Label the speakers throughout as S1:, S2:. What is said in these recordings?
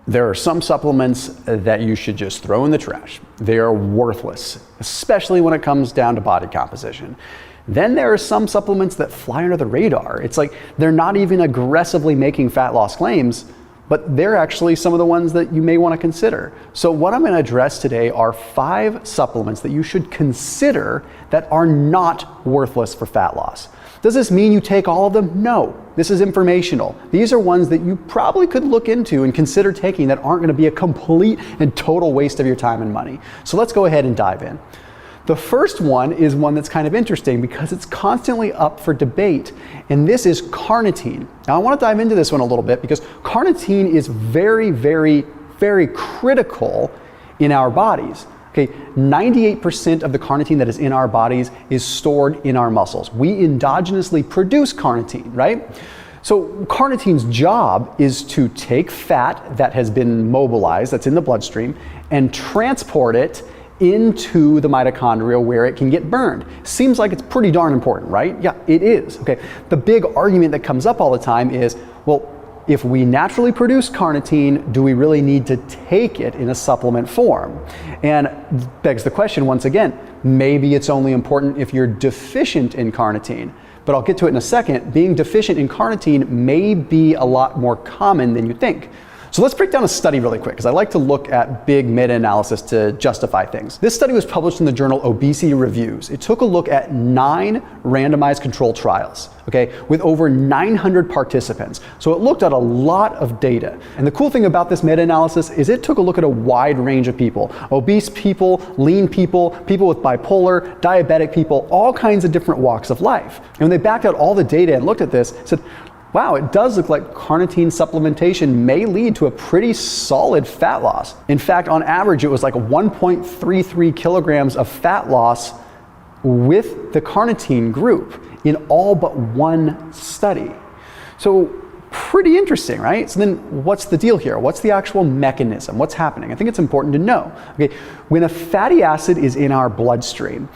S1: There are some supplements that you should just throw in the trash. They are worthless, especially when it comes down to body composition. Then there are some supplements that fly under the radar. It's like they're not even aggressively making fat loss claims, but they're actually some of the ones that you may want to consider. So what I'm going to address today are 5 supplements that you should consider that are not worthless for fat loss. Does this mean you take all of them? No, this is informational. These are ones that you probably could look into and consider taking that aren't going to be a complete and total waste of your time and money. So let's go ahead and dive in. The first one is one that's kind of interesting because it's constantly up for debate, and this is carnitine. Now I want to dive into this one a little bit because carnitine is very, very, very critical in our bodies. Okay, 98% of the carnitine that is in our bodies is stored in our muscles. We endogenously produce carnitine, right? So carnitine's job is to take fat that has been mobilized, that's in the bloodstream, and transport it into the mitochondria where it can get burned. Seems like it's pretty darn important, right? Yeah, it is. Okay. The big argument that comes up all the time is, well, if we naturally produce carnitine, do we really need to take it in a supplement form? And begs the question once again, maybe it's only important if you're deficient in carnitine. But I'll get to it in a second. Being deficient in carnitine may be a lot more common than you think. So let's break down a study really quick, because I like to look at big meta-analysis to justify things. This study was published in the journal Obesity Reviews. It took a look at 9 randomized controlled trials, okay, with over 900 participants. So it looked at a lot of data. And the cool thing about this meta-analysis is it took a look at a wide range of people. Obese people, lean people, people with bipolar, diabetic people, all kinds of different walks of life. And when they backed out all the data and looked at this, said, wow, it does look like carnitine supplementation may lead to a pretty solid fat loss. In fact, on average, it was like 1.33 kilograms of fat loss with the carnitine group in all but one study. So pretty interesting, right? So then what's the deal here? What's the actual mechanism? What's happening? I think it's important to know. Okay, when a fatty acid is in our bloodstream,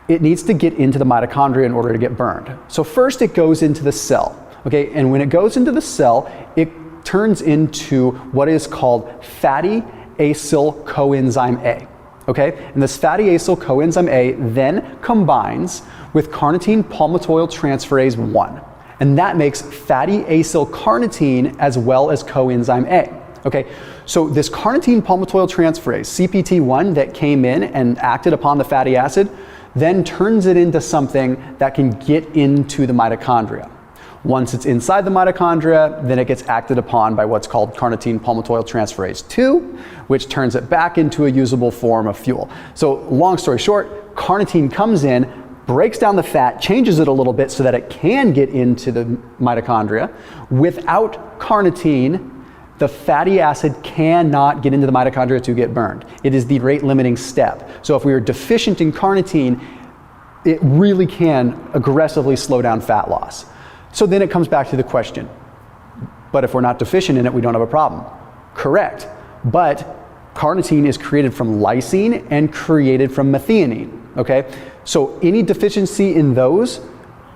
S1: it needs to get into the mitochondria in order to get burned. So first it goes into the cell. Okay, and when it goes into the cell, it turns into what is called fatty acyl coenzyme A. Okay, and this fatty acyl coenzyme A then combines with carnitine palmitoyl transferase 1. And that makes fatty acyl carnitine as well as coenzyme A. Okay, so this carnitine palmitoyl transferase, CPT1, that came in and acted upon the fatty acid, then turns it into something that can get into the mitochondria. Once it's inside the mitochondria, then it gets acted upon by what's called carnitine palmitoyl transferase 2, which turns it back into a usable form of fuel. So long story short, carnitine comes in, breaks down the fat, changes it a little bit so that it can get into the mitochondria. Without carnitine, the fatty acid cannot get into the mitochondria to get burned. It is the rate limiting step. So if we are deficient in carnitine, it really can aggressively slow down fat loss. So then it comes back to the question, but if we're not deficient in it, we don't have a problem. Correct, but carnitine is created from lysine and created from methionine, okay? So any deficiency in those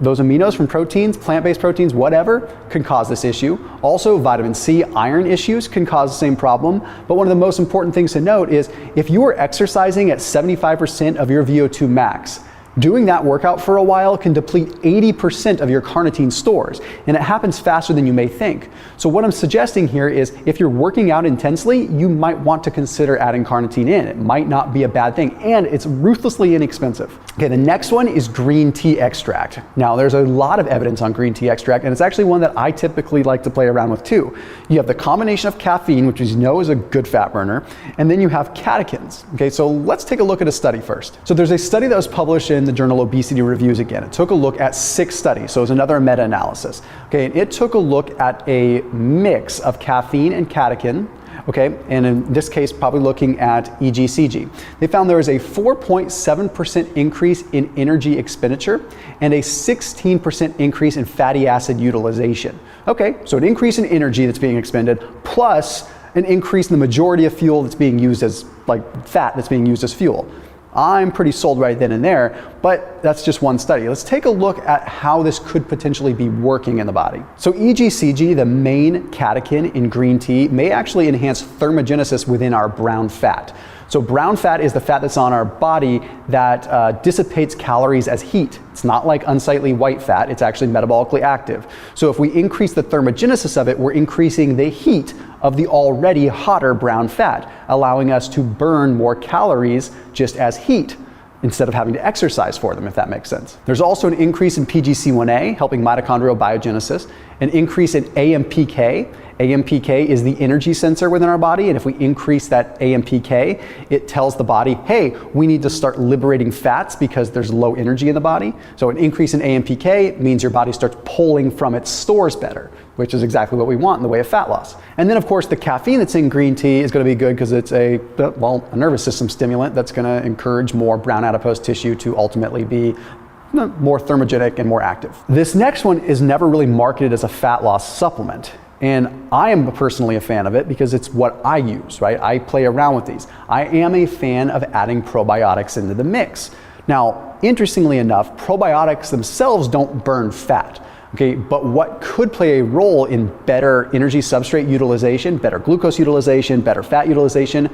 S1: aminos from proteins, plant-based proteins, whatever, can cause this issue. Also, vitamin C, iron issues can cause the same problem. But one of the most important things to note is if you are exercising at 75% of your VO2 max, doing that workout for a while can deplete 80% of your carnitine stores, and it happens faster than you may think. So what I'm suggesting here is if you're working out intensely, you might want to consider adding carnitine in. It might not be a bad thing, and it's ruthlessly inexpensive. Okay, the next one is green tea extract. Now, there's a lot of evidence on green tea extract, and it's actually one that I typically like to play around with too. You have the combination of caffeine, which you know is a good fat burner, and then you have catechins. Okay, so let's take a look at a study first. So there's a study that was published in the journal Obesity Reviews again. It took a look at 6 studies, so it was another meta-analysis. Okay, and it took a look at a mix of caffeine and catechin, okay, and in this case, probably looking at EGCG. They found there was a 4.7% increase in energy expenditure and a 16% increase in fatty acid utilization. Okay, so an increase in energy that's being expended plus an increase in the majority of fuel that's being used as, like fat that's being used as fuel. I'm pretty sold right then and there, but that's just one study. Let's take a look at how this could potentially be working in the body. So EGCG, the main catechin in green tea, may actually enhance thermogenesis within our brown fat. So brown fat is the fat that's on our body that dissipates calories as heat. It's not like unsightly white fat, it's actually metabolically active. So if we increase the thermogenesis of it, we're increasing the heat of the already hotter brown fat, allowing us to burn more calories just as heat, instead of having to exercise for them, if that makes sense. There's also an increase in PGC1A, helping mitochondrial biogenesis, an increase in AMPK. AMPK is the energy sensor within our body, and if we increase that AMPK, it tells the body, hey, we need to start liberating fats because there's low energy in the body. So an increase in AMPK means your body starts pulling from its stores better, which is exactly what we want in the way of fat loss. And then of course the caffeine that's in green tea is going to be good because it's a nervous system stimulant that's going to encourage more brown adipose tissue to ultimately be more thermogenic and more active. This next one is never really marketed as a fat loss supplement. And I am personally a fan of it because it's what I use, right? I play around with these. I am a fan of adding probiotics into the mix. Now, interestingly enough, probiotics themselves don't burn fat. Okay, but what could play a role in better energy substrate utilization, better glucose utilization, better fat utilization,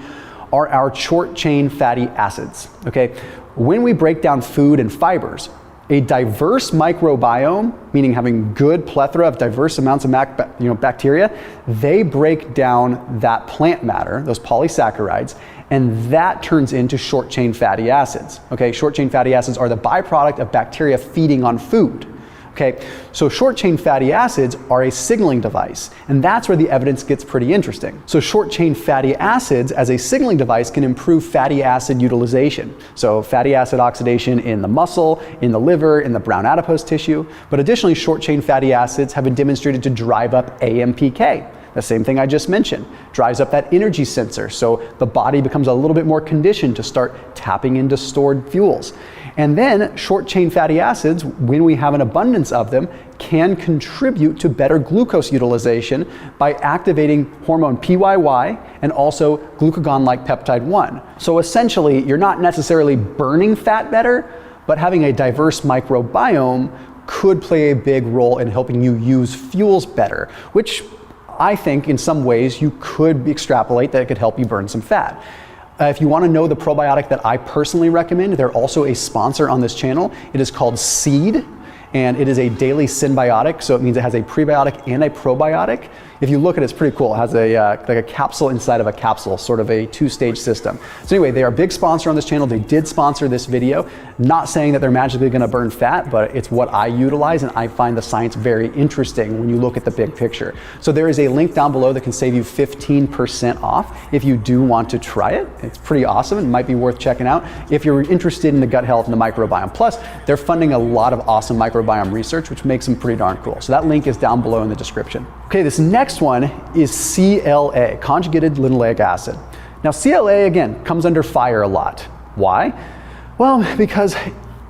S1: are our short chain fatty acids. Okay, when we break down food and fibers, a diverse microbiome, meaning having good plethora of diverse amounts of bacteria, they break down that plant matter, those polysaccharides, and that turns into short chain fatty acids. Okay, short chain fatty acids are the byproduct of bacteria feeding on food. Okay, so short chain fatty acids are a signaling device, and that's where the evidence gets pretty interesting. So short chain fatty acids as a signaling device can improve fatty acid utilization. So fatty acid oxidation in the muscle, in the liver, in the brown adipose tissue, but additionally short chain fatty acids have been demonstrated to drive up AMPK. The same thing I just mentioned, drives up that energy sensor, so the body becomes a little bit more conditioned to start tapping into stored fuels. And then short chain fatty acids, when we have an abundance of them, can contribute to better glucose utilization by activating hormone PYY and also glucagon-like peptide 1. So essentially, you're not necessarily burning fat better, but having a diverse microbiome could play a big role in helping you use fuels better, which I think in some ways you could extrapolate that it could help you burn some fat. If you want to know the probiotic that I personally recommend, they're also a sponsor on this channel. It is called Seed, and it is a daily symbiotic, so it means it has a prebiotic and a probiotic. If you look at it, it's pretty cool. It has like a capsule inside of a capsule, sort of a two-stage system. So anyway, they are a big sponsor on this channel. They did sponsor this video. Not saying that they're magically going to burn fat, but it's what I utilize, and I find the science very interesting when you look at the big picture. So there is a link down below that can save you 15% off if you do want to try it. It's pretty awesome. It might be worth checking out if you're interested in the gut health and the microbiome. Plus, they're funding a lot of awesome microbiome research, which makes them pretty darn cool. So that link is down below in the description. Okay, this next one is CLA, conjugated linoleic acid. Now CLA, again, comes under fire a lot. Why? Well, because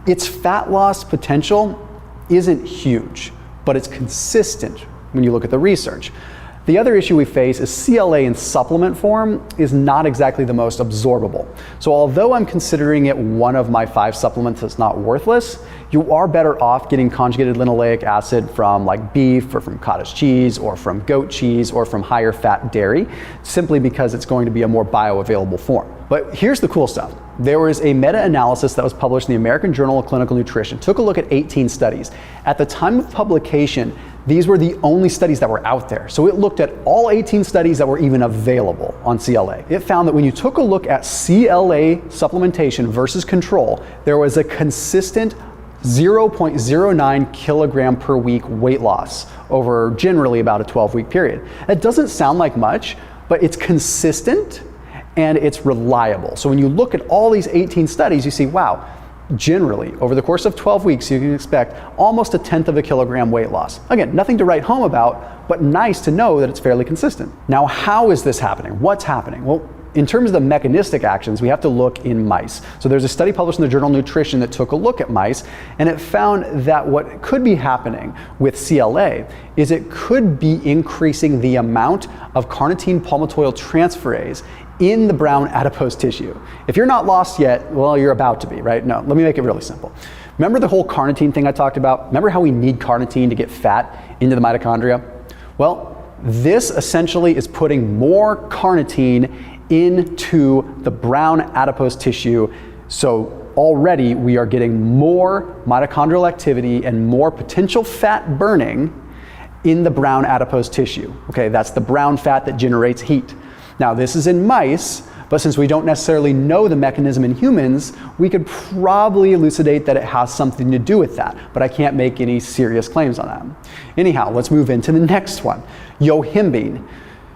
S1: its fat loss potential isn't huge, but it's consistent when you look at the research. The other issue we face is CLA in supplement form is not exactly the most absorbable. So although I'm considering it one of my 5 supplements that's not worthless, you are better off getting conjugated linoleic acid from like beef or from cottage cheese or from goat cheese or from higher fat dairy, simply because it's going to be a more bioavailable form. But here's the cool stuff. There was a meta-analysis that was published in the American Journal of Clinical Nutrition. Took a look at 18 studies. At the time of publication, these were the only studies that were out there. So it looked at all 18 studies that were even available on CLA. It found that when you took a look at CLA supplementation versus control, there was a consistent 0.09 kilogram per week weight loss over generally about a 12-week period. That doesn't sound like much, but it's consistent and it's reliable. So when you look at all these 18 studies, you see, wow, generally, over the course of 12 weeks, you can expect almost a 1/10 of a kilogram weight loss. Again, nothing to write home about, but nice to know that it's fairly consistent. Now, how is this happening? What's happening? Well, in terms of the mechanistic actions, we have to look in mice. So there's a study published in the journal Nutrition that took a look at mice, and it found that what could be happening with CLA is it could be increasing the amount of carnitine palmitoyl transferase in the brown adipose tissue. If you're not lost yet, well, you're about to be, right? No, let me make it really simple. Remember the whole carnitine thing I talked about? Remember how we need carnitine to get fat into the mitochondria? Well, this essentially is putting more carnitine into the brown adipose tissue. So already we are getting more mitochondrial activity and more potential fat burning in the brown adipose tissue. Okay, that's the brown fat that generates heat. Now this is in mice, but since we don't necessarily know the mechanism in humans, we could probably elucidate that it has something to do with that, but I can't make any serious claims on that. Anyhow, let's move into the next one, yohimbine.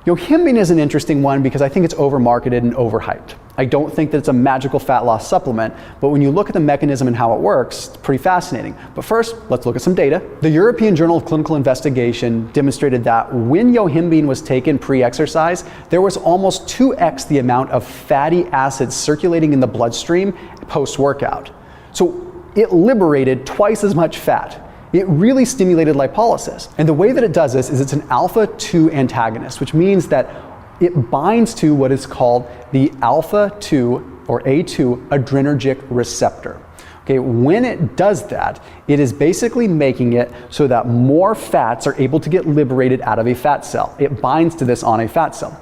S1: Yohimbine is an interesting one because I think it's overmarketed and overhyped. I don't think that it's a magical fat loss supplement, but when you look at the mechanism and how it works, it's pretty fascinating. But first, let's look at some data. The European Journal of Clinical Investigation demonstrated that when yohimbine was taken pre-exercise, there was almost 2x the amount of fatty acids circulating in the bloodstream post-workout. So it liberated twice as much fat. It really stimulated lipolysis. And the way that it does this is it's an alpha-2 antagonist, which means that it binds to what is called the alpha-2 or A2 adrenergic receptor. Okay, when it does that, it is basically making it so that more fats are able to get liberated out of a fat cell. It binds to this on a fat cell.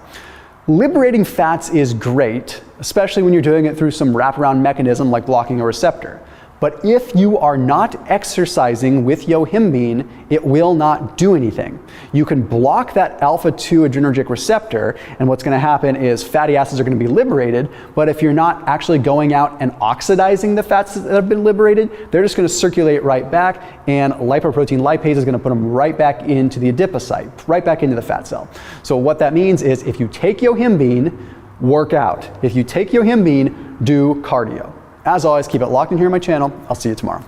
S1: Liberating fats is great, especially when you're doing it through some wraparound mechanism like blocking a receptor. But if you are not exercising with yohimbine, it will not do anything. You can block that alpha-2 adrenergic receptor, and what's going to happen is fatty acids are going to be liberated, but if you're not actually going out and oxidizing the fats that have been liberated, they're just going to circulate right back, and lipoprotein lipase is going to put them right back into the adipocyte, right back into the fat cell. So what that means is if you take yohimbine, work out. If you take yohimbine, do cardio. As always, keep it locked in here on my channel. I'll see you tomorrow.